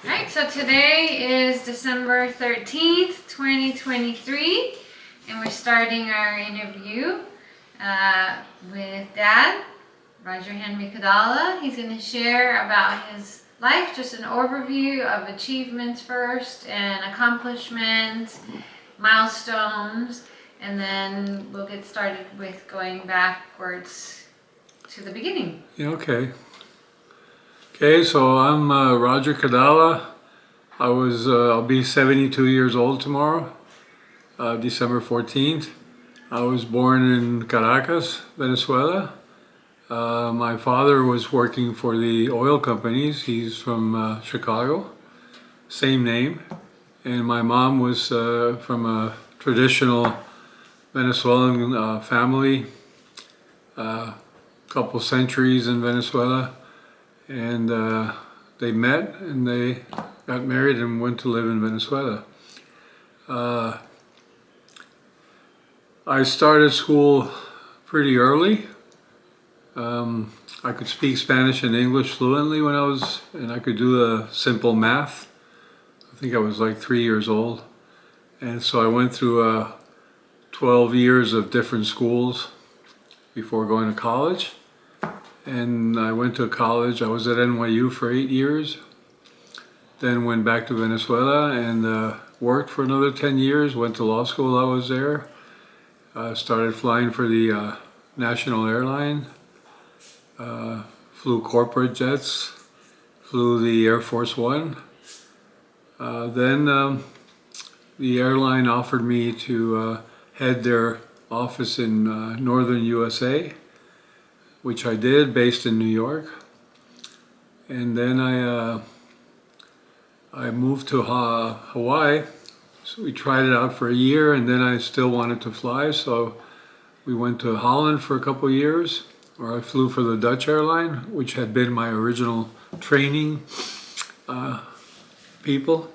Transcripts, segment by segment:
Alright, so today is December 13th, 2023, and we're starting our interview with Dad, Roger Henry Kadala. He's going to share about his life, just an overview of achievements first, and accomplishments, milestones, and then we'll get started with going backwards to the beginning. Yeah, okay, so I'm Roger Kadala. I'll be 72 years old tomorrow, December 14th. I was born in Caracas, Venezuela. My father was working for the oil companies. He's from Chicago, same name. And my mom was from a traditional Venezuelan family, couple centuries in Venezuela. And they met and they got married and went to live in Venezuela. I started school pretty early. I could speak Spanish and English fluently and I could do a simple math. I think I was like 3 years old. And so I went through 12 years of different schools before going to college. And I went to college. I was at NYU for 8 years. Then went back to Venezuela and worked for another 10 years. Went to law school. I was there. Started flying for the national airline. Flew corporate jets. Flew the Air Force One. Then the airline offered me to head their office in northern USA, which I did, based in New York. And then I moved to Hawaii. So we tried it out for a year, and then I still wanted to fly, so we went to Holland for a couple of years, where I flew for the Dutch airline, which had been my original training people.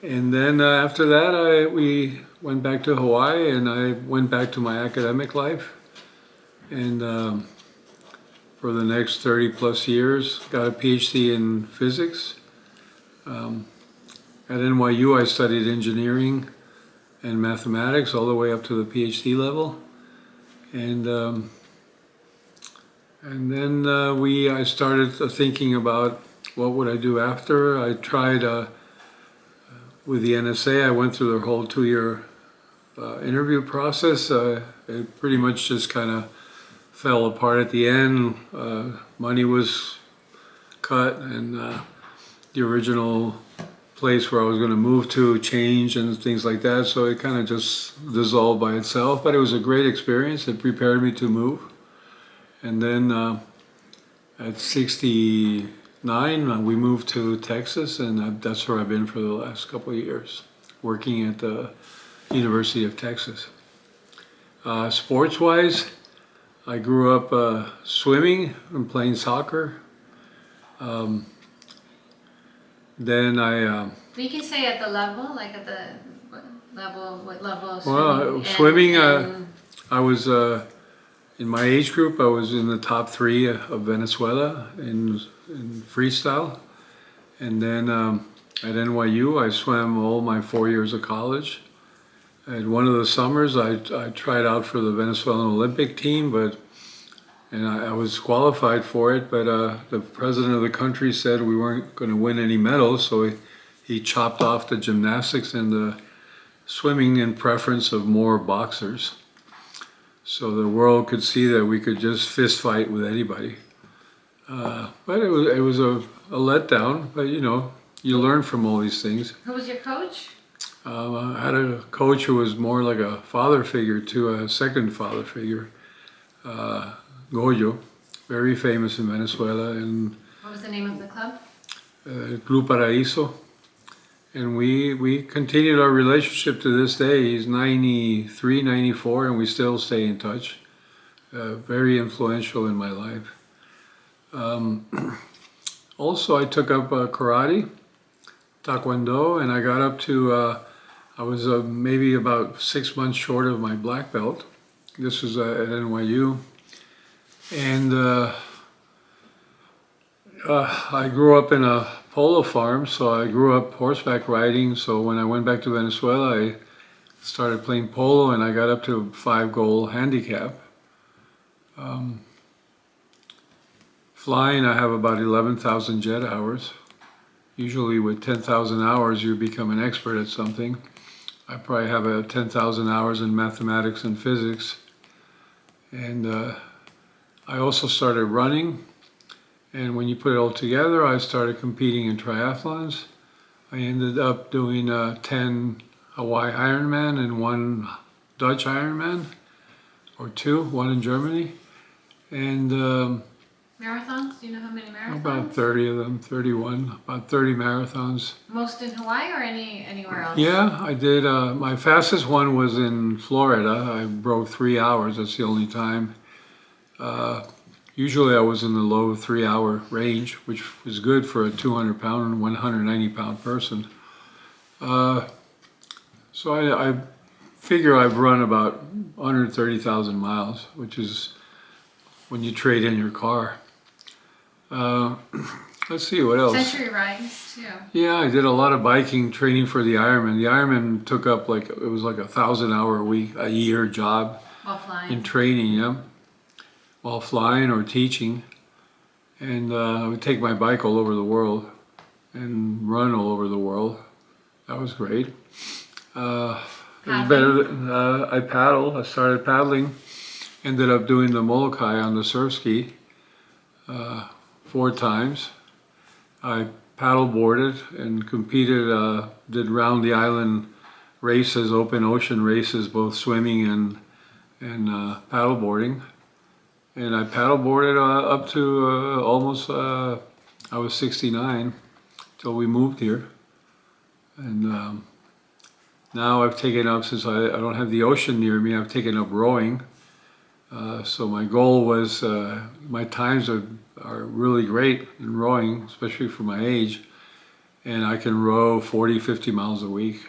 And then after that, we went back to Hawaii, and I went back to my academic life. And for the next 30 plus years, got a PhD in physics. At NYU, I studied engineering and mathematics all the way up to the PhD level. And then I started thinking about what would I do after. I tried with the NSA. I went through the whole 2-year interview process. It pretty much just kind of fell apart at the end. Money was cut, and the original place where I was going to move to changed and things like that. So it kind of just dissolved by itself. But it was a great experience. It prepared me to move. And then at 69, we moved to Texas, and that's where I've been for the last couple of years, working at the University of Texas. Sports-wise, I grew up swimming and playing soccer. Then You can say at the level, like at the level, what level of well, swimming? swimming, I was, in my age group, I was in the top 3 of Venezuela in freestyle. And then at NYU, I swam all my 4 years of college. And one of the summers, I tried out for the Venezuelan Olympic team, and I was qualified for it, but the president of the country said we weren't going to win any medals, so he chopped off the gymnastics and the swimming in preference of more boxers. So the world could see that we could just fist fight with anybody. But it was a letdown, but you learn from all these things. Who was your coach? I had a coach who was more like a father figure to a second father figure. Goyo, very famous in Venezuela, and What was the name of the club? Club Paraíso. And we continued our relationship to this day. He's 93, 94, and we still stay in touch. Very influential in my life. Also, I took up karate, taekwondo, and I got up to, I was maybe about 6 months short of my black belt. This was at NYU. And I grew up in a polo farm, so I grew up horseback riding. So when I went back to Venezuela, I started playing polo and I got up to 5-goal handicap. Flying, I have about 11,000 jet hours. Usually with 10,000 hours, you become an expert at something. I probably have 10,000 hours in mathematics and physics. And I also started running. And when you put it all together, I started competing in triathlons. I ended up doing 10 Hawaii Ironman and 1 Dutch Ironman, or 2, 1 in Germany. And Marathons? Do you know how many marathons? about 30 of them, 31, about 30 marathons. Most in Hawaii or anywhere else? Yeah, I did. My fastest one was in Florida. I broke 3 hours. That's the only time. Usually I was in the low 3-hour range, which was good for a 200-pound and 190-pound person. So I figure I've run about 130,000 miles, which is when you trade in your car. Let's see, what else? Century rides too. Yeah, I did a lot of biking training for the Ironman. The Ironman took up it was like 1,000-hour a year job. While flying. In training, yeah. While flying or teaching. And I would take my bike all over the world and run all over the world. That was great. It was better than, I paddle. I started paddling. Ended up doing the Molokai on the surf ski 4 times. I paddle boarded and competed, did round the island races, open ocean races, both swimming and paddle boarding. And I paddle boarded up to almost, I was 69 till we moved here. And now I've taken up, since I don't have the ocean near me, I've taken up rowing. So my goal was, my times are really great in rowing, especially for my age. And I can row 40, 50 miles a week.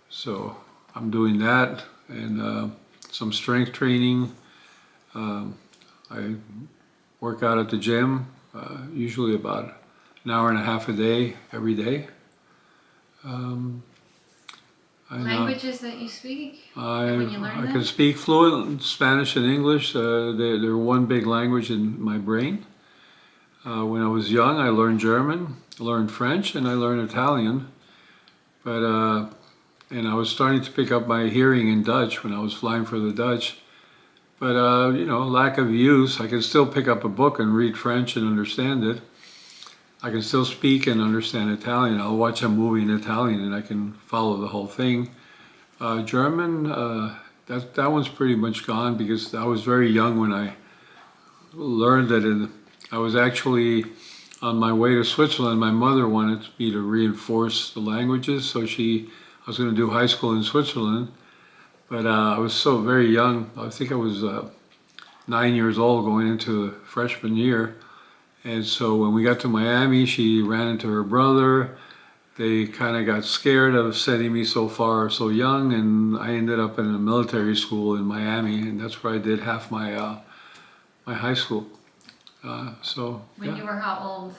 So I'm doing that, and some strength training. I work out at the gym, usually about an hour and a half a day, every day. Languages that you speak? I when you learn them? can speak fluent Spanish and English. They're one big language in my brain. When I was young, I learned German, learned French, and I learned Italian. But and I was starting to pick up my hearing in Dutch when I was flying for the Dutch. But lack of use. I can still pick up a book and read French and understand it. I can still speak and understand Italian. I'll watch a movie in Italian and I can follow the whole thing. German, that one's pretty much gone because I was very young when I learned that. I was actually on my way to Switzerland. My mother wanted me to reinforce the languages, so I was going to do high school in Switzerland. But I was so very young. I think I was 9 years old going into freshman year. And so when we got to Miami, she ran into her brother. They kind of got scared of sending me so far so young, and I ended up in a military school in Miami, and that's where I did half my my high school. When you were how old?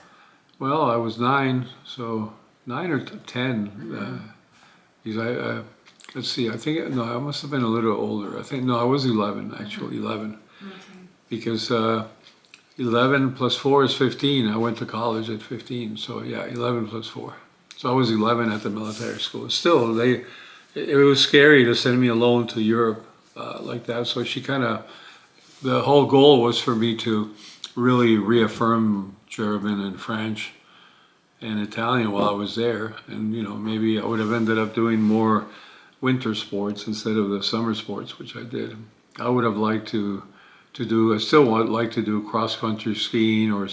Well, I was 9, so 9 or 10. Because let's see, I think, no, I must have been a little older. I was 11, actually, 11. Because 11 plus 4 is 15. I went to college at 15, so yeah, 11 plus 4. So I was 11 at the military school. Still, it was scary to send me alone to Europe like that. So the whole goal was for me to really reaffirm German and French and Italian while I was there. And, maybe I would have ended up doing more winter sports instead of the summer sports, which I did. I would have liked to do, I still would like to do cross-country skiing or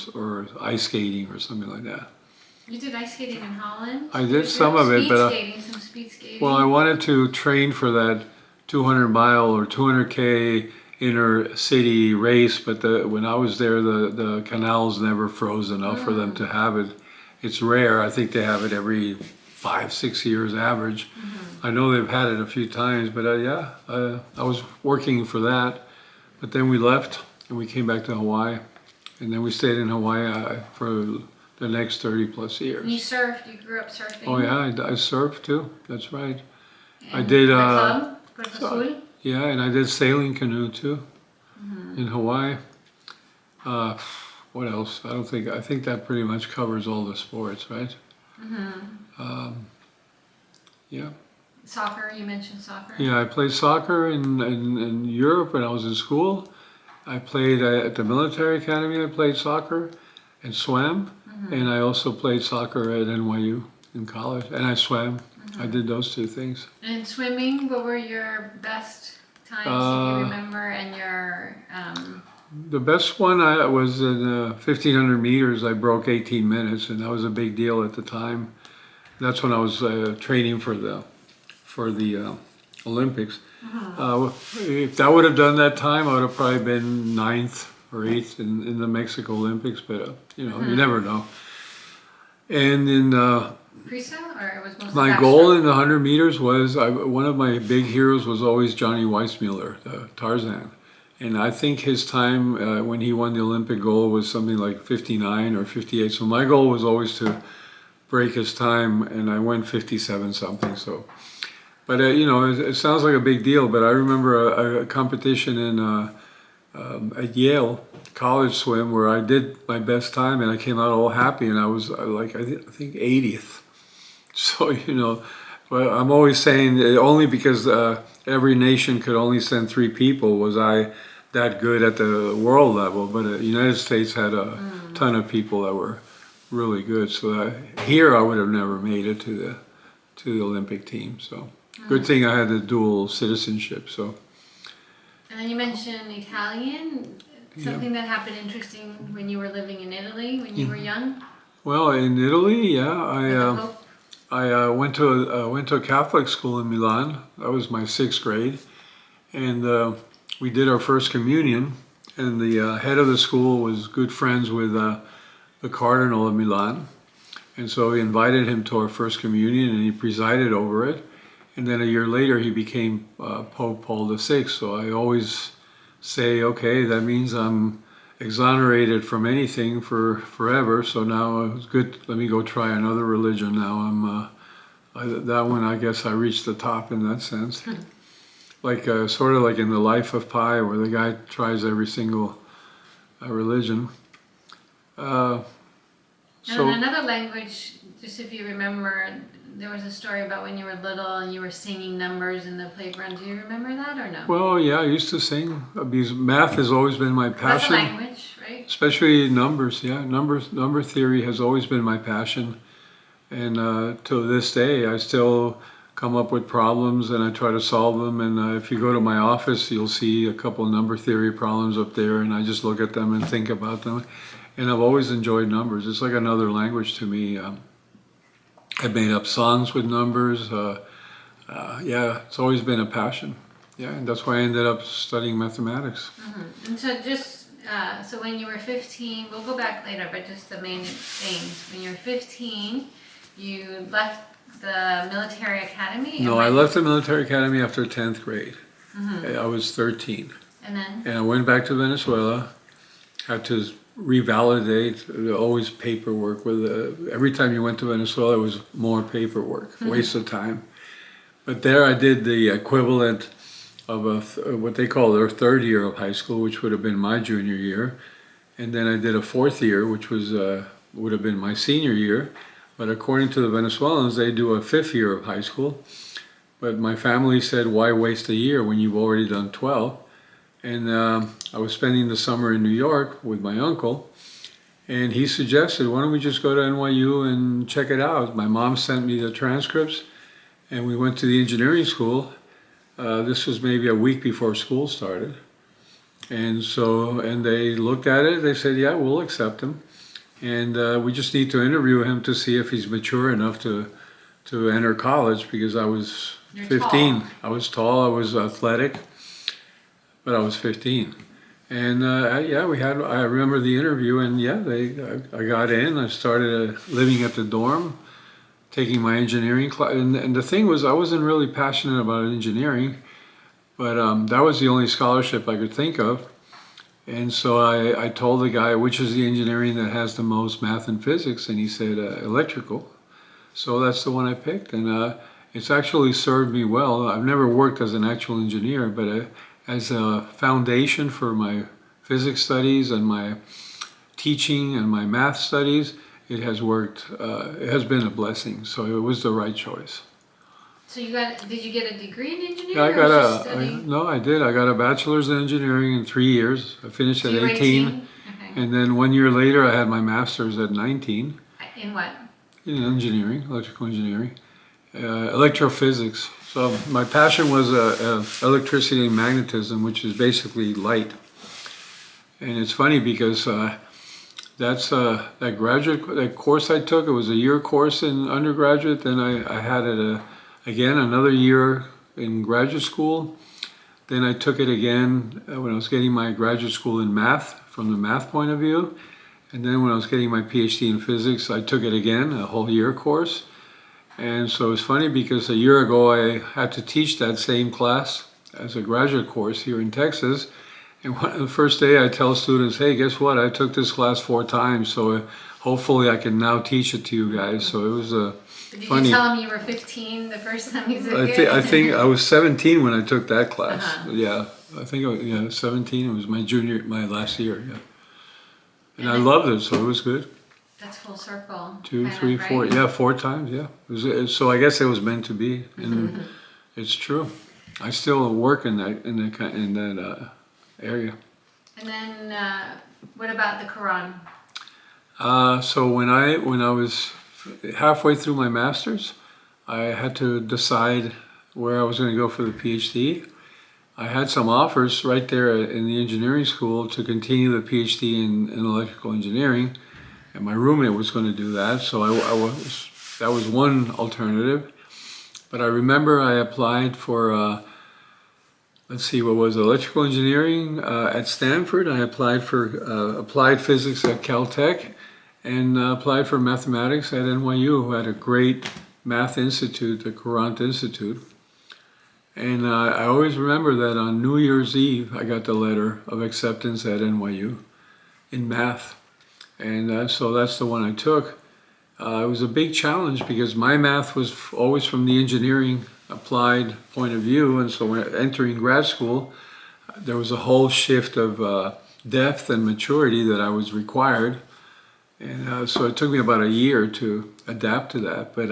ice skating or something like that. You did ice skating in Holland? I did some of it, but Some speed skating. well, I wanted to train for that 200-mile or 200K inner city race, but when I was there, the canals never froze enough for them to have it. It's rare. I think they have it every 5-6 years average. I know they've had it a few times, but I was working for that. But then we left and we came back to Hawaii, and then we stayed in Hawaii for the next 30 plus You years. surfed, you grew up surfing? Oh yeah, I surfed too, that's right. I And did, the club? Puerto so- Azul? yeah, and I did sailing canoe too in Hawaii. What else? I think that pretty much covers all the sports, right? Yeah. Soccer, you mentioned soccer. Yeah, I played soccer in Europe when I was in school. I played at the military academy, I played soccer and swam. And I also played soccer at NYU in college, and I swam. I did those two things. And swimming, what were your best times, if you remember, and your... The best one I was in 1,500 meters. I broke 18 minutes, and that was a big deal at the time. That's when I was training for the Olympics. If I would have done that time, I would have probably been 9th or 8th in the Mexico Olympics. But you know, you never know. And in freestyle, or it was mostly my goal in the 100 meters was one of my big heroes was always Johnny Weissmuller, the Tarzan. And I think his time when he won the Olympic gold was something like 59 or 58. So my goal was always to break his time, and I went 57 something. So, but you know, it sounds like a big deal. But I remember a competition at Yale college swim where I did my best time, and I came out all happy, and I was like I think 80th. So you know, but I'm always saying only because every nation could only send 3 people was I that good at the world level. But the United States had a ton of people that were really good. So here I would have never made it to the Olympic team. So good thing I had the dual citizenship. So. And then you mentioned Italian, something that happened interesting when you were living in Italy when you were young. Well, in Italy, yeah, With the I went to a Catholic school in Milan. That was my 6th grade, and we did our first communion. And the head of the school was good friends with the Cardinal of Milan, and so we invited him to our first communion, and he presided over it. And then a year later, he became Pope Paul VI. So I always say, okay, that means I'm exonerated from anything for forever. So now it's good. Let me go try another religion. Now that one, I guess I reached the top in that sense. Like sort of like in The Life of Pi, where the guy tries every single religion. And in another language, just if you remember, there was a story about when you were little and you were singing numbers in the playground. Do you remember that or no? Well, yeah, I used to sing because math has always been my passion. That's a language, right? Especially numbers, yeah. Number theory has always been my passion. And to this day, I still come up with problems and I try to solve them. And if you go to my office, you'll see a couple number theory problems up there, and I just look at them and think about them. And I've always enjoyed numbers. It's like another language to me. I've made up songs with numbers. Yeah, it's always been a passion. Yeah, and that's why I ended up studying mathematics. And so just, so when you were 15, we'll go back later, but just the main things. When you were 15, you left the military academy? No, I left the military academy after 10th grade. I was 13. And then? And I went back to Venezuela, had to revalidate, always paperwork. Every time you went to Venezuela, it was more paperwork, waste of time. But there I did the equivalent of what they call their 3rd year of high school, which would have been my junior year. And then I did a 4th year, which was would have been my senior year. But according to the Venezuelans, they do a 5th year of high school. But my family said, why waste a year when you've already done 12? And I was spending the summer in New York with my uncle, and he suggested, why don't we just go to NYU and check it out? My mom sent me the transcripts, and we went to the engineering school. This was maybe a week before school started. And they looked at it, they said, yeah, we'll accept him. And we just need to interview him to see if he's mature enough to enter college, because I was 15. Tall. I was tall, I was athletic. But I was 15, and yeah, I remember the interview, and yeah, I got in. I started living at the dorm, taking my engineering class. And the thing was, I wasn't really passionate about engineering, but that was the only scholarship I could think of. And so I told the guy, which is the engineering that has the most math and physics, and he said electrical. So that's the one I picked, and it's actually served me well. I've never worked as an actual engineer, but as a foundation for my physics studies and my teaching and my math studies, it has worked. It has been a blessing. So it was the right choice. So did you get a degree in engineering? Yeah, No, I did. I got a bachelor's in engineering in 3 years. I finished so at you were 18. Okay. And then 1 year later, I had my master's at 19 In what? in engineering, electrical engineering, electrophysics. So my passion was electricity and magnetism, which is basically light. And it's funny because that course I took, it was a year course in undergraduate. Then I had it again another year in graduate school. Then I took it again when I was getting my graduate school in math, from the math point of view. And then when I was getting my PhD in physics, I took it again, a whole year course. And so it's funny because a year ago I had to teach that same class as a graduate course here in Texas. And the first day I tell students, hey, guess what? I took this class 4 times, so hopefully I can now teach it to you guys. So it was funny. Did you tell them you were 15 the first time you took it? I think I was 17 when I took that class. Uh-huh. Yeah, I think 17. It was my last year. Yeah, and I loved it, so it was good. That's full circle. 2, 3, 4. Yeah, 4 times. Yeah, so I guess it was meant to be, and it's true. I still work in that area. And then, what about the Quran? So when I was halfway through my master's, I had to decide where I was going to go for the PhD. I had some offers right there in the engineering school to continue the PhD in electrical engineering, and my roommate was going to do that. So that was one alternative. But I remember I applied for let's see, what was electrical engineering at Stanford. I applied for applied physics at Caltech, and applied for mathematics at NYU, who had a great math institute, the Courant Institute. And I always remember that on New Year's Eve, I got the letter of acceptance at NYU in math. And so that's the one I took. It was a big challenge because my math was always from the engineering applied point of view. And so when entering grad school, there was a whole shift of depth and maturity that I was required. And so it took me about a year to adapt to that. But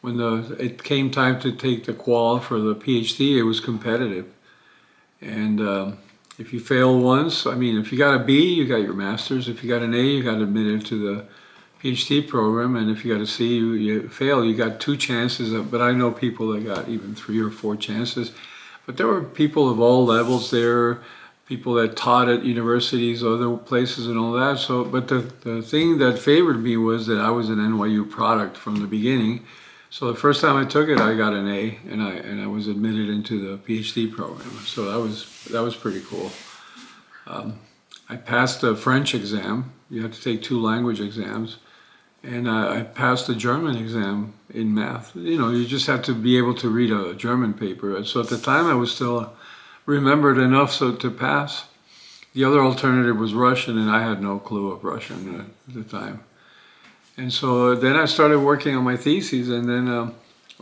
when it came time to take the qual for the PhD, it was competitive. And if you fail once, I mean, if you got a B, you got your master's. If you got an A, you got admitted to the PhD program. And if you got a C, you fail, you got 2 chances. But I know people that got even 3 or 4 chances. But there were people of all levels there, people that taught at universities, other places and all that. So, but the thing that favored me was that I was an NYU product from the beginning. So the first time I took it, I got an A, and I was admitted into the PhD program. So that was pretty cool. I passed the French exam. You had to take 2 language exams, and I passed the German exam in math. You know, you just have to be able to read a German paper. So at the time, I was still remembered enough so to pass. The other alternative was Russian, and I had no clue of Russian at the time. And so then I started working on my thesis, and then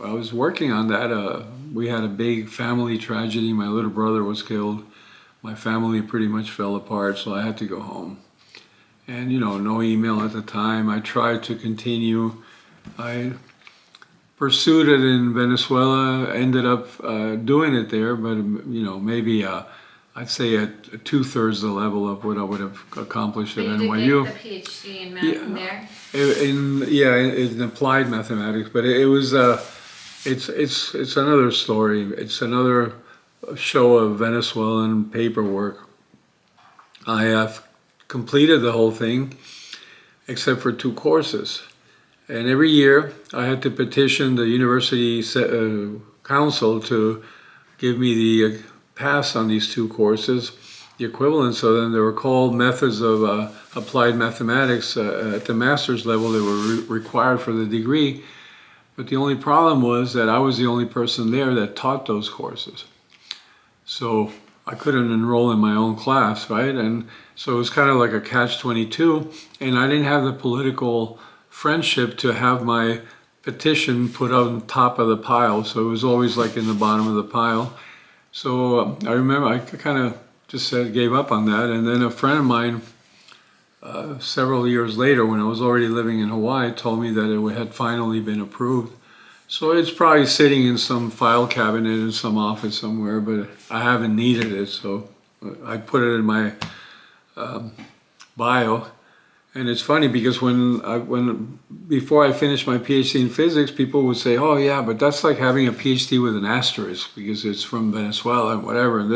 I was working on that. We had a big family tragedy. My little brother was killed. My family pretty much fell apart, so I had to go home. And, you know, no email at the time. I tried to continue. I pursued it in Venezuela, ended up doing it there, but, you know, maybe I'd say at 2/3 the level of what I would have accomplished at NYU. But you did get the PhD in math there? In applied mathematics, but it was it's another story. It's another show of Venezuelan paperwork. I have completed the whole thing except for 2 courses, and every year I had to petition the university council to give me the pass on these 2 courses, the equivalence of them. They were called methods of applied mathematics at the master's level. They were required for the degree, but the only problem was that I was the only person there that taught those courses. So I couldn't enroll in my own class, right? And so it was kind of like a catch-22, and I didn't have the political friendship to have my petition put on top of the pile, so it was always like in the bottom of the pile. So I remember I kind of just said, gave up on that, and then a friend of mine, several years later, when I was already living in Hawaii, told me that it had finally been approved. So it's probably sitting in some file cabinet in some office somewhere, but I haven't needed it, so I put it in my bio. And it's funny because before I finished my PhD in physics, people would say, "Oh yeah, but that's like having a PhD with an asterisk because it's from Venezuela and whatever." And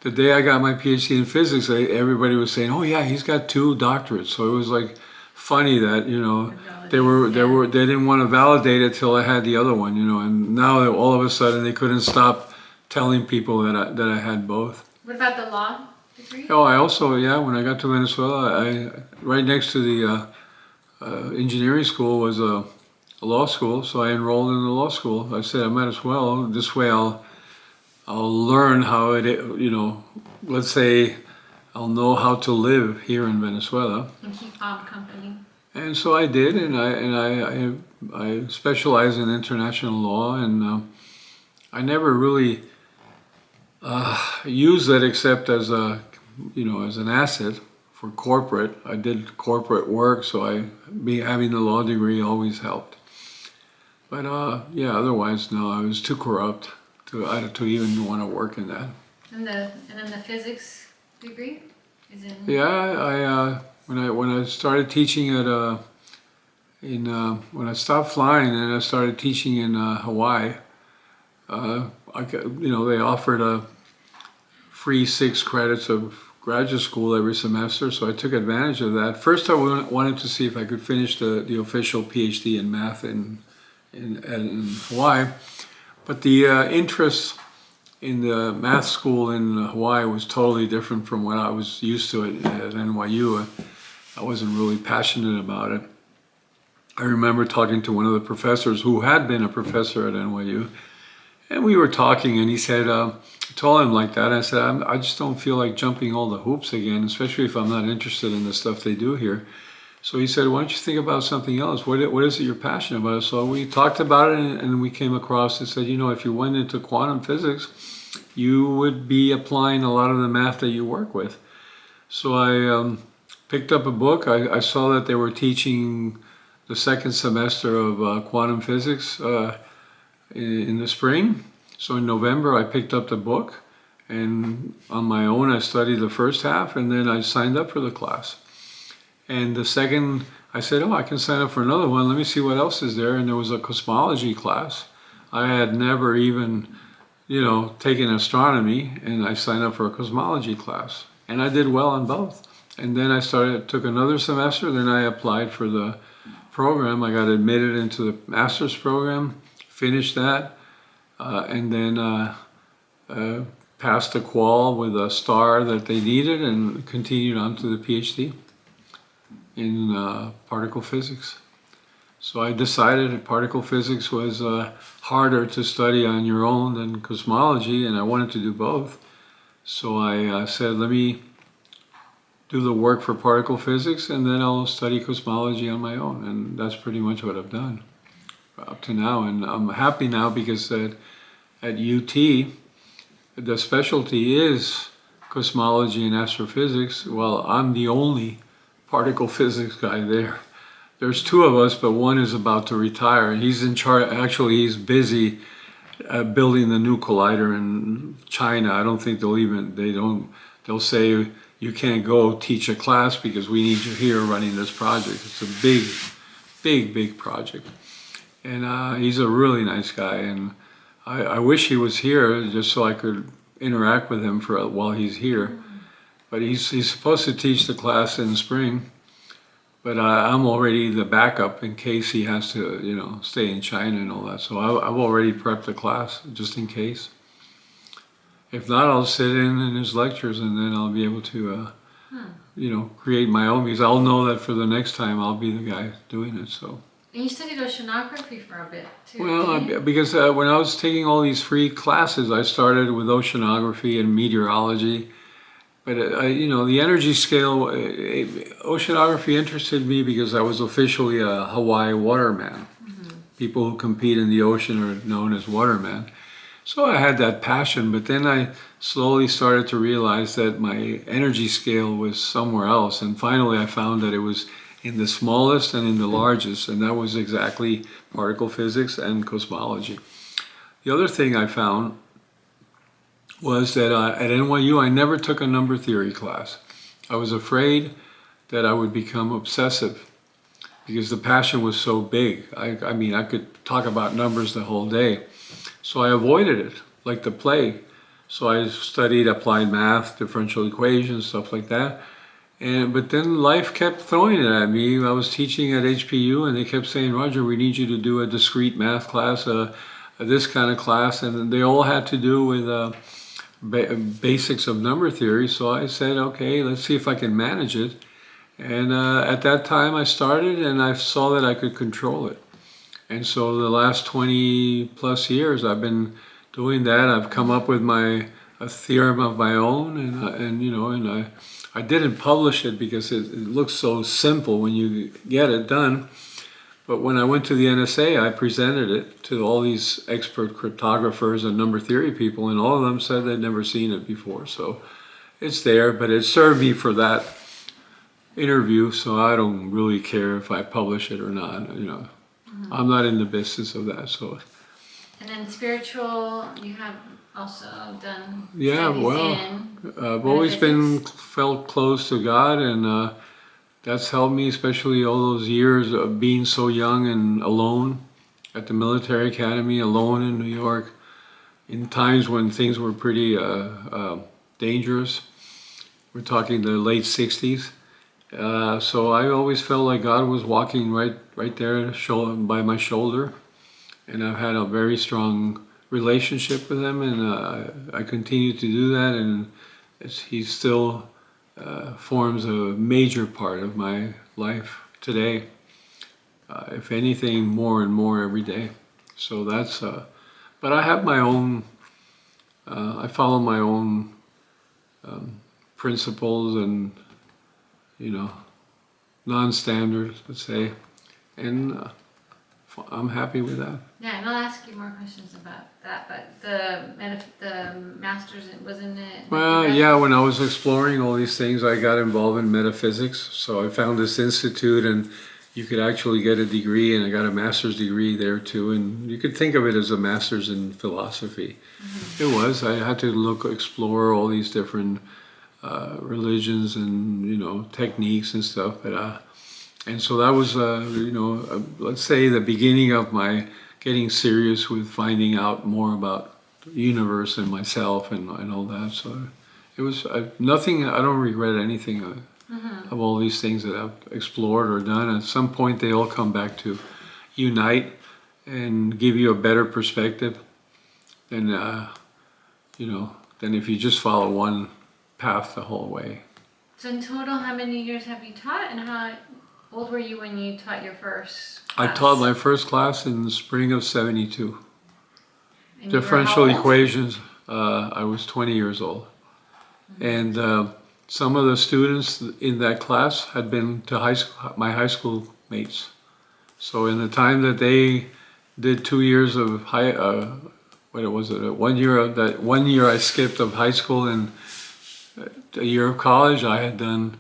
the day I got my PhD in physics, everybody was saying, "Oh yeah, he's got 2 doctorates." So it was like funny that they didn't want to validate it till I had the other one, And now all of a sudden they couldn't stop telling people that I had both. What about the law degree? Oh, I also, when I got to Venezuela, right next to the engineering school was a law school, so I enrolled in the law school. I said I might as well. This way I'll learn how let's say I'll know how to live here in Venezuela. And keep Bob company. And so I did, and I specialize in international law, and I never really used that except as as an asset for corporate. I did corporate work, so having the law degree always helped. But otherwise, no, I was too corrupt to even want to work in that. And then the physics degree is in. Yeah, when I started teaching when I stopped flying and I started teaching in Hawaii, they offered a free 6 credits of graduate school every semester, so I took advantage of that. First, I wanted to see if I could finish the official PhD in math in Hawaii, but the interest in the math school in Hawaii was totally different from what I was used to at NYU. I wasn't really passionate about it. I remember talking to one of the professors who had been a professor at NYU, and we were talking, and he said, I told him like that, I said, I just don't feel like jumping all the hoops again, especially if I'm not interested in the stuff they do here. So he said, why don't you think about something else? What is it you're passionate about? So we talked about it, and we came across and said, if you went into quantum physics, you would be applying a lot of the math that you work with. So I picked up a book. I saw that they were teaching the second semester of quantum physics in the spring. So in November, I picked up the book, and on my own, I studied the first half, and then I signed up for the class. And the second, I said, I can sign up for another one. Let me see what else is there. And there was a cosmology class. I had never even, taken astronomy, and I signed up for a cosmology class. And I did well on both. And then I took another semester, then I applied for the program. I got admitted into the master's program, finished that, and then passed the qual with a star that they needed and continued on to the PhD in particle physics. So I decided that particle physics was harder to study on your own than cosmology, and I wanted to do both. So I said, let me do the work for particle physics, and then I'll study cosmology on my own. And that's pretty much what I've done up to now. And I'm happy now because at UT, the specialty is cosmology and astrophysics. Well, I'm the only particle physics guy there. There's 2 of us, but one is about to retire, and he's in charge. Actually, he's busy building the new collider in China. I don't think they'll say, you can't go teach a class because we need you here running this project. It's a big project. And he's a really nice guy, and I wish he was here just so I could interact with him while he's here. But he's supposed to teach the class in the spring, but I'm already the backup in case he has to, stay in China and all that. So I've already prepped the class just in case. If not, I'll sit in his lectures, and then I'll be able to, create my own, because I'll know that for the next time I'll be the guy doing it. So And you studied oceanography for a bit too. Well, didn't you? because when I was taking all these free classes, I started with oceanography and meteorology. But the energy scale, oceanography interested me because I was officially a Hawaii waterman. People who compete in the ocean are known as watermen. So I had that passion, but then I slowly started to realize that my energy scale was somewhere else. And finally I found that it was in the smallest and in the largest, and that was exactly particle physics and cosmology. The other thing I found was that at NYU I never took a number theory class. I was afraid that I would become obsessive because the passion was so big. I mean, I could talk about numbers the whole day. So I avoided it, like the plague. So I studied applied math, differential equations, stuff like that. But then life kept throwing it at me. I was teaching at HPU and they kept saying, Roger, we need you to do a discrete math class, this kind of class. And they all had to do with basics of number theory. So I said, okay, let's see if I can manage it. And at that time I started and I saw that I could control it. And so the last 20 plus years I've been doing that. I've come up with a theorem of my own, and I didn't publish it because it looks so simple when you get it done. But when I went to the NSA, I presented it to all these expert cryptographers and number theory people, and all of them said they'd never seen it before. So it's there, but it served me for that interview, so I don't really care if I publish it or not. I'm not in the business of that. So. And then spiritual, you have also done Yeah, studies well, in I've always been metaphysics. felt close to God, and that's helped me, especially all those years of being so young and alone at the military academy, alone in New York, in times when things were pretty dangerous. We're talking the late '60s. So I always felt like God was walking right there, by my shoulder, and I've had a very strong relationship with him, and I continue to do that, and he still forms a major part of my life today. If anything, more and more every day. So that's. But I have my own. I follow my own principles and non-standard, let's say, and I'm happy with that. Yeah, and I'll ask you more questions about that. But the master's was in it. Well, yeah, when I was exploring all these things, I got involved in metaphysics. So I found this institute, and you could actually get a degree, and I got a master's degree there too. And you could think of it as a master's in philosophy. Mm-hmm. It was. I had to explore all these different religions and techniques and stuff. But and so that was let's say the beginning of my getting serious with finding out more about the universe and myself and all that. So it was nothing. I don't regret anything of all these things that I've explored or done. At some point, they all come back to unite and give you a better perspective than than if you just follow one path the whole way. So in total, how many years have you taught, and how old were you when you taught your first class? I taught my first class in the spring of '72. And Differential you were how old? equations. I was 20 years old. And some of the students in that class had been to my high school mates. So in the time that they did 2 years of what was it? 1 year of that 1 year I skipped of high school and a year of college, I had done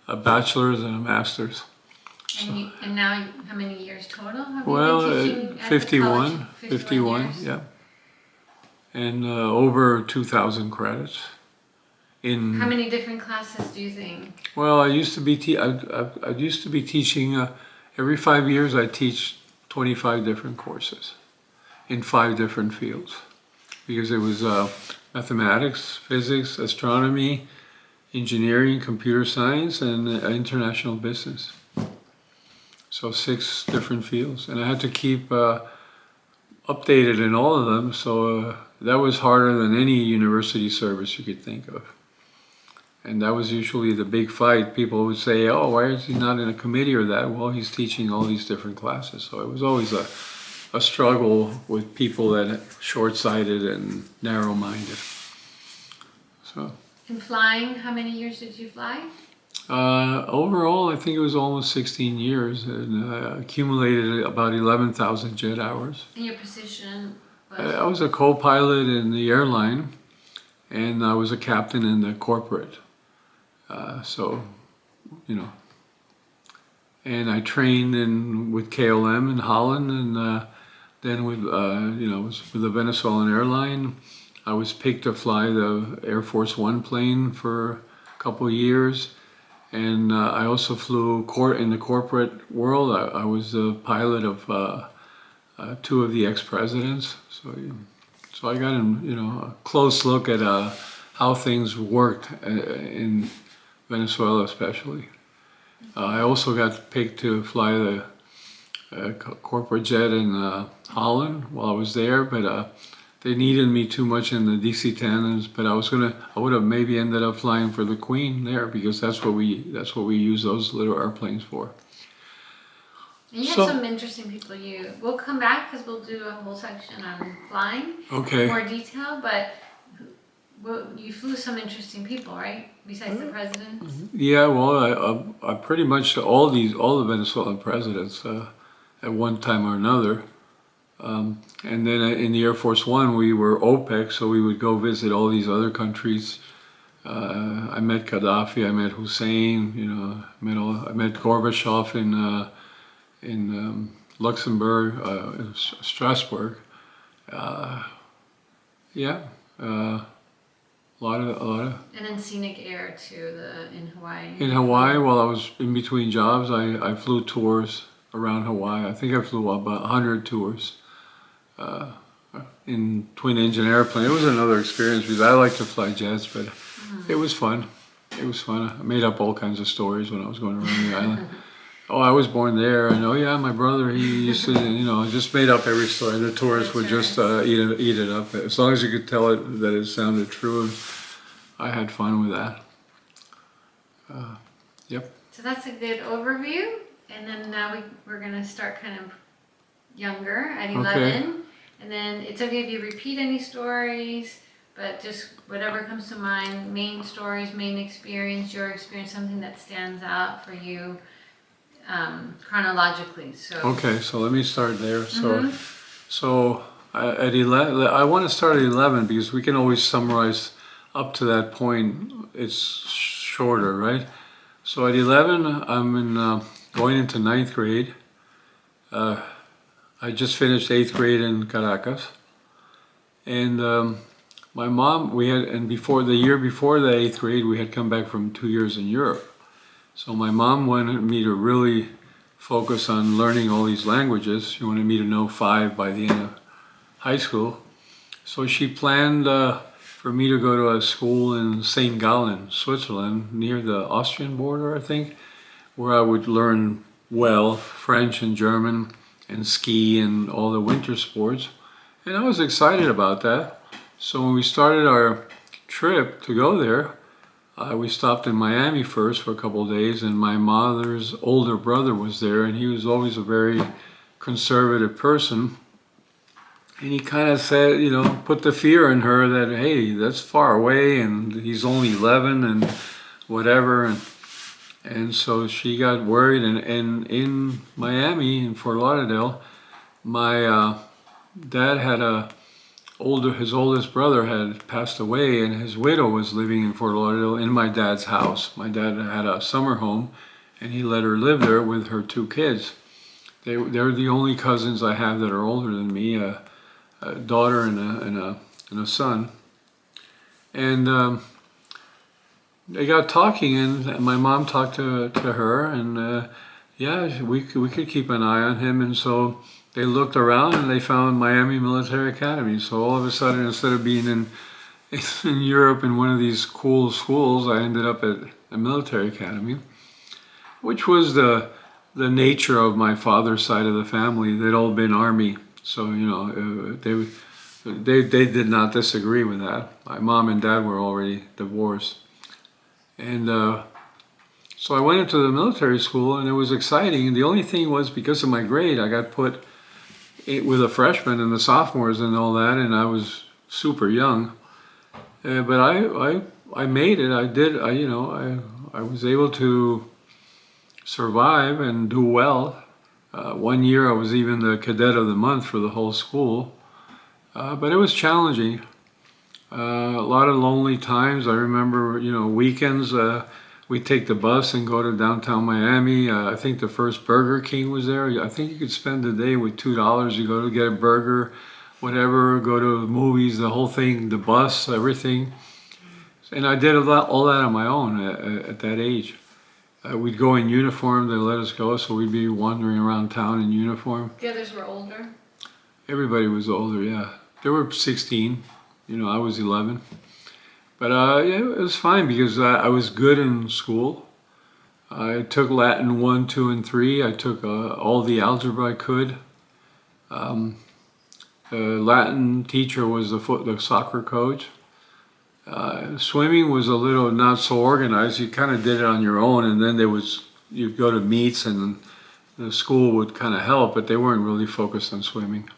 a bachelor's and a master's. And now, how many years total have you Well, been teaching at 51, the college? 51, years. yeah. And over 2,000 credits. How many different classes do you think? Well, I used to be I used to be teaching every 5 years. I teach 25 different courses in 5 different fields because it was mathematics, physics, astronomy, engineering, computer science, and international business. So 6 different fields, and I had to keep updated in all of them. So that was harder than any university service you could think of. And that was usually the big fight. People would say, oh, why is he not in a committee or that? Well, he's teaching all these different classes. So it was always a struggle with people that are short-sighted and narrow-minded. So. In flying, how many years did you fly? Overall, I think it was almost 16 years and accumulated about 11,000 jet hours. And your position was? I was a co-pilot in the airline, and I was a captain in the corporate. So, you know, and I trained with KLM in Holland, and then with, was with the Venezuelan airline. I was picked to fly the Air Force One plane for a couple of years. And I also flew in the corporate world. I was the pilot of two of the ex-presidents. So I got a close look at how things worked in Venezuela, especially. I also got picked to fly the corporate jet in Holland while I was there, but they needed me too much in the DC-10s. But I would have maybe ended up flying for the Queen there, because that's what we use those little airplanes for. And you had some interesting people. We'll come back because we'll do a whole section on flying. Okay. More detail, but you flew some interesting people, right? Besides the president. Yeah, well, I pretty much all the Venezuelan presidents at one time or another. And then in the Air Force One, we were OPEC, so we would go visit all these other countries. I met Gaddafi, I met Hussein, I met Gorbachev in Luxembourg, Strasbourg. A lot of. And then scenic air in Hawaii. In Hawaii, while I was in between jobs, I flew tours around Hawaii. I think I flew about 100 tours in twin-engine airplane. It was another experience because I like to fly jets, but it was fun. It was fun. I made up all kinds of stories when I was going around the island. Oh, I was born there, and oh yeah, my brother, he used to, I just made up every story. The tourists would just eat it up. As long as you could tell it that it sounded true, and I had fun with that. Yep. So that's a good overview, and then now we're going to start kind of younger at 11, okay. And then it's okay if you repeat any stories, but just whatever comes to mind, main stories, main experience, your experience, something that stands out for you. Chronologically, so. Okay, so let me start there. So at 11, I want to start at 11 because we can always summarize up to that point. It's shorter, right? So at 11, I'm going into 9th grade. I just finished 8th grade in Caracas, and my mom, the year before the 8th grade, we had come back from 2 years in Europe. So my mom wanted me to really focus on learning all these languages. She wanted me to know 5 by the end of high school. So she planned for me to go to a school in St. Gallen, Switzerland, near the Austrian border, I think, where I would learn well French and German and ski and all the winter sports. And I was excited about that. So when we started our trip to go there, we stopped in Miami first for a couple of days, and my mother's older brother was there, and he was always a very conservative person. And he kind of said, put the fear in her that, hey, that's far away, and he's only 11 and whatever. And so she got worried, and in Miami, in Fort Lauderdale, my dad had his oldest brother had passed away, and his widow was living in Fort Lauderdale in my dad's house. My dad had a summer home, and he let her live there with her 2 kids. They're the only cousins I have that are older than me, a daughter and a son. And they got talking, and my mom talked to her, and we could keep an eye on him, and so they looked around and they found Miami Military Academy. So all of a sudden, instead of being in Europe in one of these cool schools, I ended up at a military academy, which was the nature of my father's side of the family. They'd all been Army, so they did not disagree with that. My mom and dad were already divorced, And so I went into the military school, and it was exciting. The only thing was, because of my grade, I got put with the freshmen and the sophomores and all that, and I was super young. But I made it. I did. I was able to survive and do well. One year I was even the cadet of the month for the whole school. But it was challenging. A lot of lonely times. I remember, weekends, we'd take the bus and go to downtown Miami. I think the first Burger King was there. I think you could spend the day with $2. You go to get a burger, whatever, go to movies, the whole thing, the bus, everything. And I did all that on my own at that age. We'd go in uniform. They let us go, so we'd be wandering around town in uniform. The others were older? Everybody was older, yeah. They were 16. I was 11. But yeah, it was fine because I was good in school. I took Latin 1, 2, and 3. I took all the algebra I could. The Latin teacher was the soccer coach. Swimming was a little not so organized. You kind of did it on your own, and then you'd go to meets, and the school would kind of help, but they weren't really focused on swimming.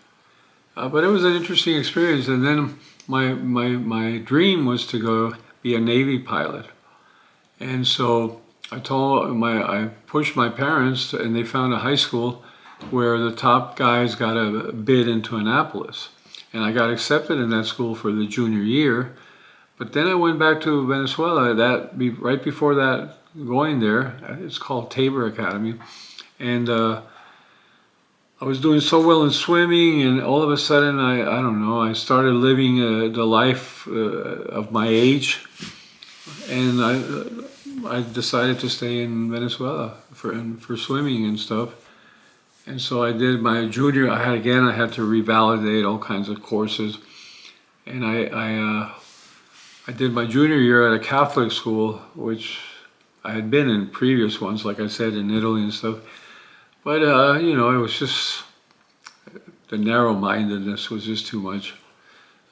But it was an interesting experience. And then my dream was to go be a Navy pilot. And so I pushed my parents, and they found a high school where the top guys got a bid into Annapolis. And I got accepted in that school for the junior year. But then I went back to Venezuela right before that, going there. It's called Tabor Academy. And I was doing so well in swimming, and all of a sudden, I don't know, I started living the life of my age, and I decided to stay in Venezuela for swimming and stuff. And so I did my junior. I had to revalidate all kinds of courses, and I did my junior year at a Catholic school, which I had been in previous ones, like I said, in Italy and stuff. But, it was just, the narrow-mindedness was just too much.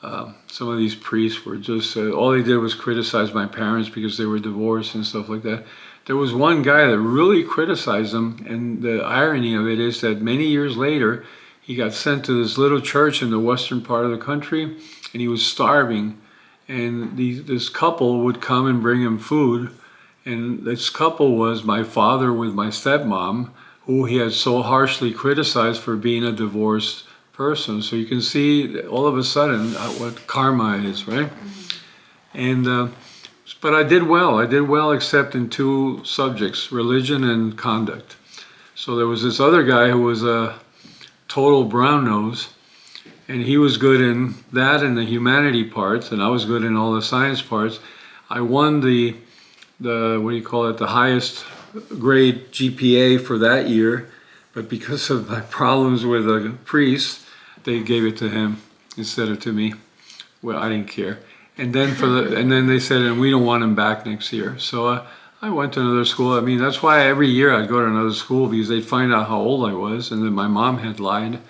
Some of these priests were just, all they did was criticize my parents because they were divorced and stuff like that. There was one guy that really criticized them, and the irony of it is that many years later, he got sent to this little church in the western part of the country, and he was starving. And this couple would come and bring him food, and this couple was my father with my stepmom, who he had so harshly criticized for being a divorced person. So you can see all of a sudden what karma is, right? And but I did well. I did well except in 2 subjects, religion and conduct. So there was this other guy who was a total brown nose, and he was good in that and the humanity parts, and I was good in all the science parts. I won the the highest grade GPA for that year, but because of my problems with a priest, they gave it to him instead of to me. Well, I didn't care. And then and then they said, and we don't want him back next year. So I went to another school. I mean, that's why every year I'd go to another school, because they'd find out how old I was, and then my mom had lied,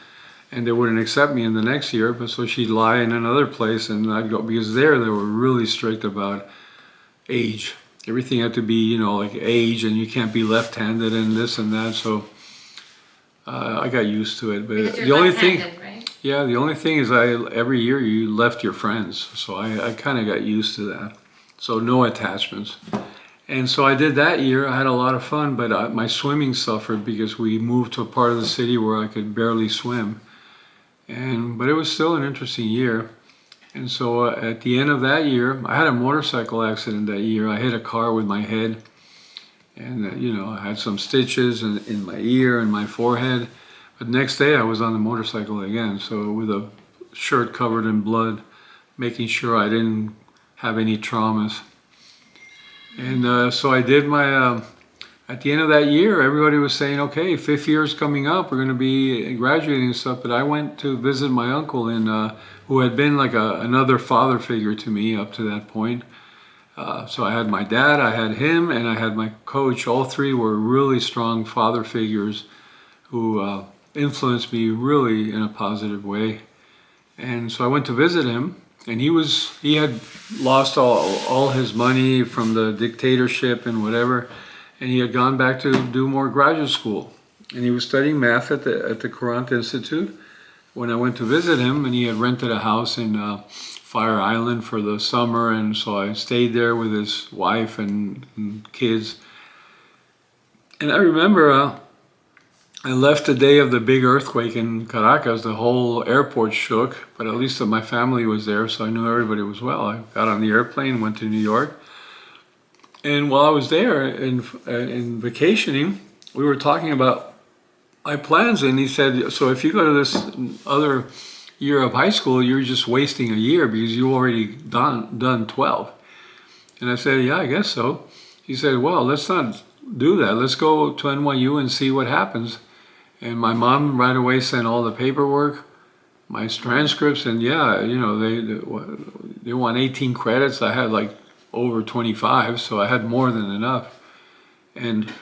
and they wouldn't accept me in the next year. But so she'd lie in another place, and I'd go, because they were really strict about age. Everything had to be, like age, and you can't be left-handed and this and that. So I got used to it. But Because you're the only thing, right? yeah, the only thing is every year you left your friends. So I kind of got used to that. So no attachments. And so I did that year. I had a lot of fun, but my swimming suffered because we moved to a part of the city where I could barely swim. But it was still an interesting year. And so at the end of that year, I had a motorcycle accident that year. I hit a car with my head, and I had some stitches in my ear and my forehead. But next day I was on the motorcycle again, so with a shirt covered in blood, making sure I didn't have any traumas. And so I did my, at the end of that year, everybody was saying, okay, 5th year's coming up, we're going to be graduating and stuff. But I went to visit my uncle who had been like another father figure to me up to that point. So I had my dad, I had him, and I had my coach. All 3 were really strong father figures who influenced me really in a positive way. And so I went to visit him, and he had lost all his money from the dictatorship and whatever, and he had gone back to do more graduate school, and he was studying math at the Courant Institute. When I went to visit him, and he had rented a house in Fire Island for the summer, and so I stayed there with his wife and kids. And I remember I left the day of the big earthquake in Caracas. The whole airport shook, but at least my family was there, so I knew everybody was well. I got on the airplane, went to New York, and while I was there in vacationing, we were talking about my plans, and he said, "So if you go to this other year of high school, you're just wasting a year because you already done 12." And I said, "Yeah, I guess so." He said, "Well, let's not do that. Let's go to NYU and see what happens." And my mom right away sent all the paperwork, my transcripts, and yeah, you know, they want 18 credits. I had like over 25, so I had more than enough. And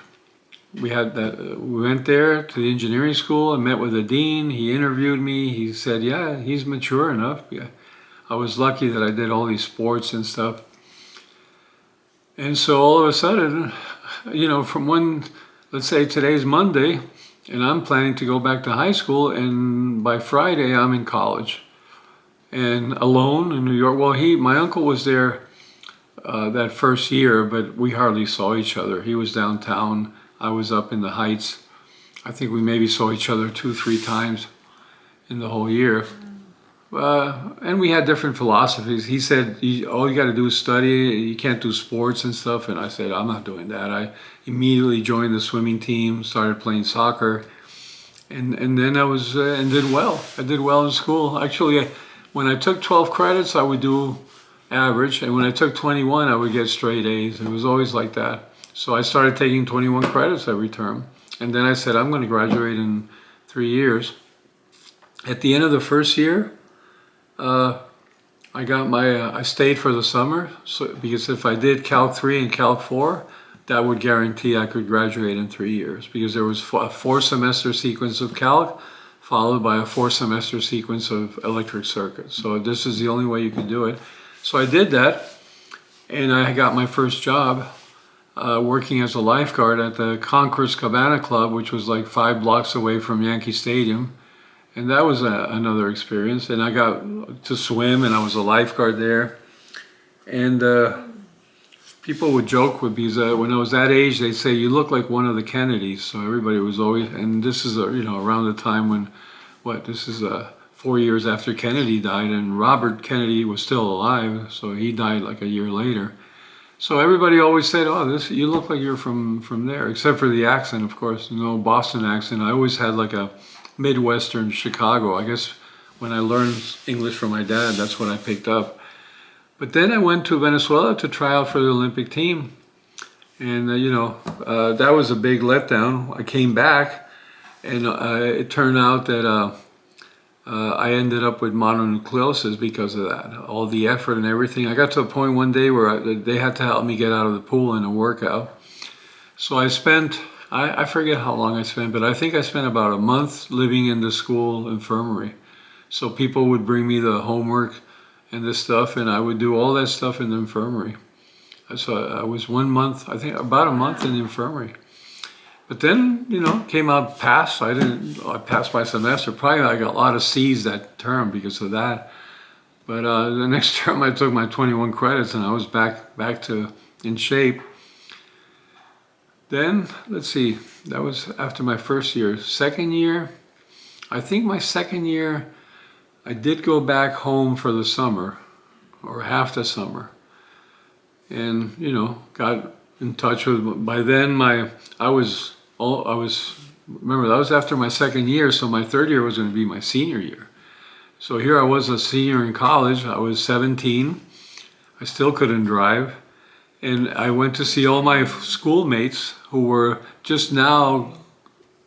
we went there to the engineering school and met with the dean. He interviewed me. He said, "Yeah, he's mature enough." Yeah. I was lucky that I did all these sports and stuff. And so all of a sudden, you know, let's say today's Monday, and I'm planning to go back to high school, and by Friday I'm in college and alone in New York. Well, my uncle was there that first year, but we hardly saw each other. He was downtown. I was up in the Heights. I think we maybe saw each other 2-3 times in the whole year. And we had different philosophies. He said, all you got to do is study. You can't do sports and stuff. And I said, I'm not doing that. I immediately joined the swimming team, started playing soccer. And then and did well. I did well in school. Actually, when I took 12 credits, I would do average. And when I took 21, I would get straight A's. It was always like that. So I started taking 21 credits every term. And then I said, I'm going to graduate in 3 years. At the end of the first year, I stayed for the summer, because if I did Calc 3 and Calc 4, that would guarantee I could graduate in 3 years, because there was a 4-semester sequence of Calc followed by a 4-semester sequence of electric circuits. So this is the only way you could do it. So I did that, and I got my first job working as a lifeguard at the Concourse Cabana Club, which was like 5 blocks away from Yankee Stadium. And that was another experience. And I got to swim, and I was a lifeguard there. And people would joke with me, when I was that age, they'd say, "You look like one of the Kennedys." So everybody was always, and this is around the time when, this is 4 years after Kennedy died, and Robert Kennedy was still alive, so he died like a year later. So everybody always said, "Oh, you look like you're from there," except for the accent, of course, Boston accent. I always had like a Midwestern Chicago. I guess when I learned English from my dad, that's what I picked up. But then I went to Venezuela to try out for the Olympic team. And, that was a big letdown. I came back, and it turned out that I ended up with mononucleosis because of that. All the effort and everything. I got to a point one day where they had to help me get out of the pool in a workout. So I spent, I forget how long I spent, but I think I spent about a month living in the school infirmary. So people would bring me the homework and this stuff, and I would do all that stuff in the infirmary. So I was 1 month, I think about a month in the infirmary. But then, came out passed. I passed my semester. Probably I got a lot of C's that term because of that. But the next term I took my 21 credits, and I was back to in shape. Then, let's see, that was after my first year. Second year, I think my second year, I did go back home for the summer, or half the summer. And, got in touch with, by then remember, that was after my second year, so my third year was going to be my senior year. So here I was, a senior in college. I was 17. I still couldn't drive. And I went to see all my schoolmates who were just now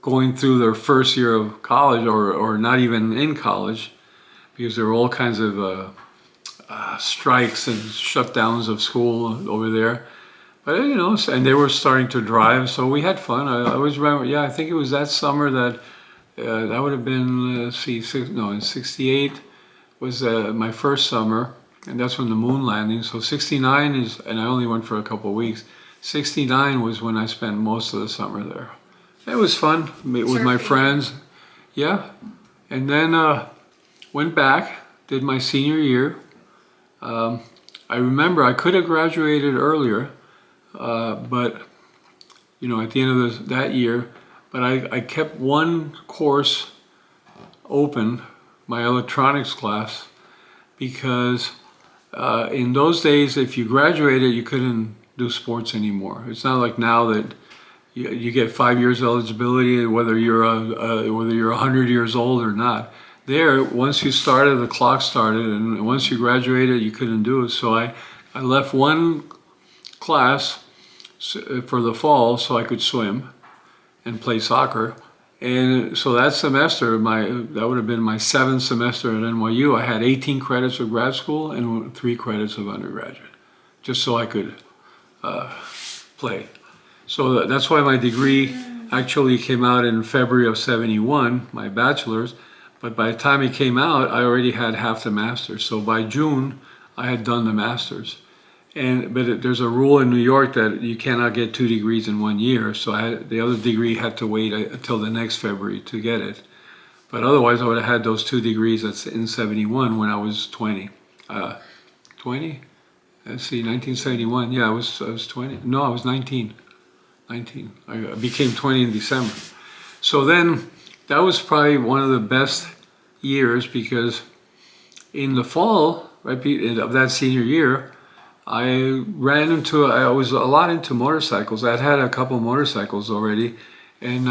going through their first year of college, or not even in college, because there were all kinds of strikes and shutdowns of school over there. But, and they were starting to drive, so we had fun. I always remember, I think it was that summer that would have been, in 68 was my first summer. and that's when the moon landing. So 69 is, and I only went for a couple of weeks. 69 was when I spent most of the summer there. It was fun with my friends. Yeah. And then went back, did my senior year. I remember I could have graduated earlier, but you know, at the end of that year, but I kept one course open, my electronics class, because in those days, if you graduated, you couldn't do sports anymore. It's not like now that you get 5 years eligibility, whether you're 100 years old or not. There, once you started, the clock started, and once you graduated, you couldn't do it. So I left one class for the fall so I could swim and play soccer. And so that semester, that would have been my 7th semester at NYU. I had 18 credits of grad school and 3 credits of undergraduate, just so I could play. So that's why my degree actually came out in February of 71, my bachelor's. But by the time it came out, I already had half the master's. So by June, I had done the master's. But there's a rule in New York that you cannot get 2 degrees in 1 year. So the other degree had to wait until the next February to get it. But otherwise, I would have had those 2 degrees in 71 when I was 20. 20? Let's see, 1971. Yeah, I was 20. No, I was 19. 19. I became 20 in December. So then, that was probably one of the best years, because in the fall, right, of that senior year, I was a lot into motorcycles. I'd had a couple motorcycles already, and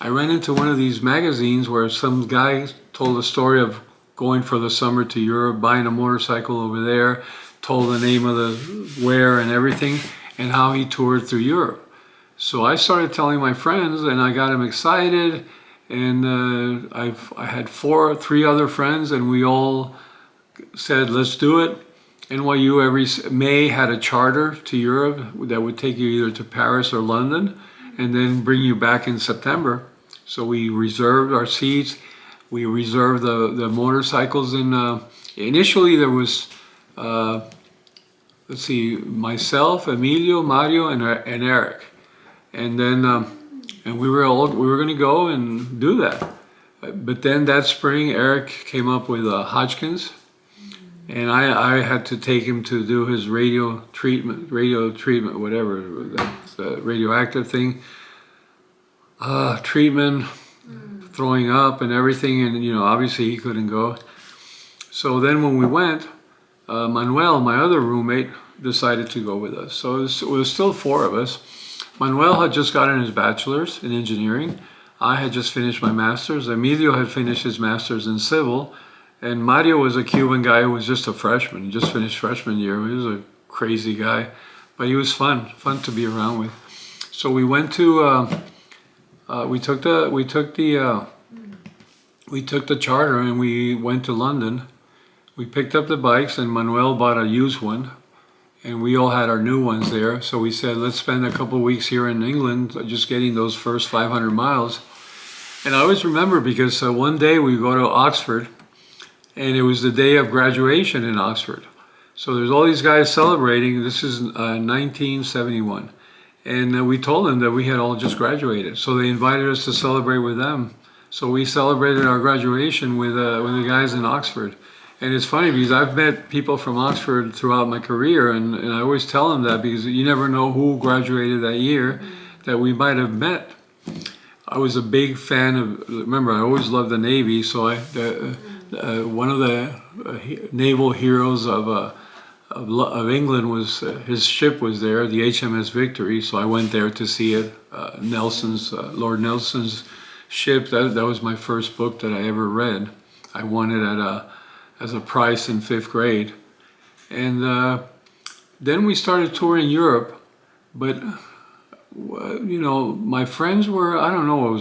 I ran into one of these magazines where some guy told a story of going for the summer to Europe, buying a motorcycle over there, told the name of the where and everything, and how he toured through Europe. So I started telling my friends, and I got them excited. And I had 3 other friends, and we all said, let's do it. NYU every May had a charter to Europe that would take you either to Paris or London and then bring you back in September. So we reserved our seats. We reserved the motorcycles. Initially there was, let's see, myself, Emilio, Mario, and Eric. And then and we were going to go and do that. But then that spring, Eric came up with Hodgkin's, and I had to take him to do his radio treatment, whatever, that's the radioactive thing, treatment, throwing up and everything, and you know, obviously he couldn't go. So then when we went, Manuel, my other roommate, decided to go with us. So it was still 4 of us. Manuel had just gotten his bachelor's in engineering. I had just finished my master's. Emilio had finished his master's in civil. And Mario was a Cuban guy who was just a freshman. He just finished freshman year. He was a crazy guy, but he was fun to be around with. So we went to, we took the charter and we went to London. We picked up the bikes, and Manuel bought a used one. And we all had our new ones there. So we said, let's spend a couple of weeks here in England just getting those first 500 miles. And I always remember, because one day we go to Oxford, and it was the day of graduation in Oxford. So there's all these guys celebrating. This is 1971. And we told them that we had all just graduated. So they invited us to celebrate with them. So we celebrated our graduation with the guys in Oxford. And it's funny because I've met people from Oxford throughout my career, and I always tell them that, because you never know who graduated that year that we might have met. I was a big fan of, remember, I always loved the Navy, so one of the naval heroes of England was, his ship was there, the HMS Victory, so I went there to see it. Lord Nelson's ship, that was my first book that I ever read. I won it as a prize in 5th grade. And then we started touring Europe, but you know, my friends were, I don't know, it was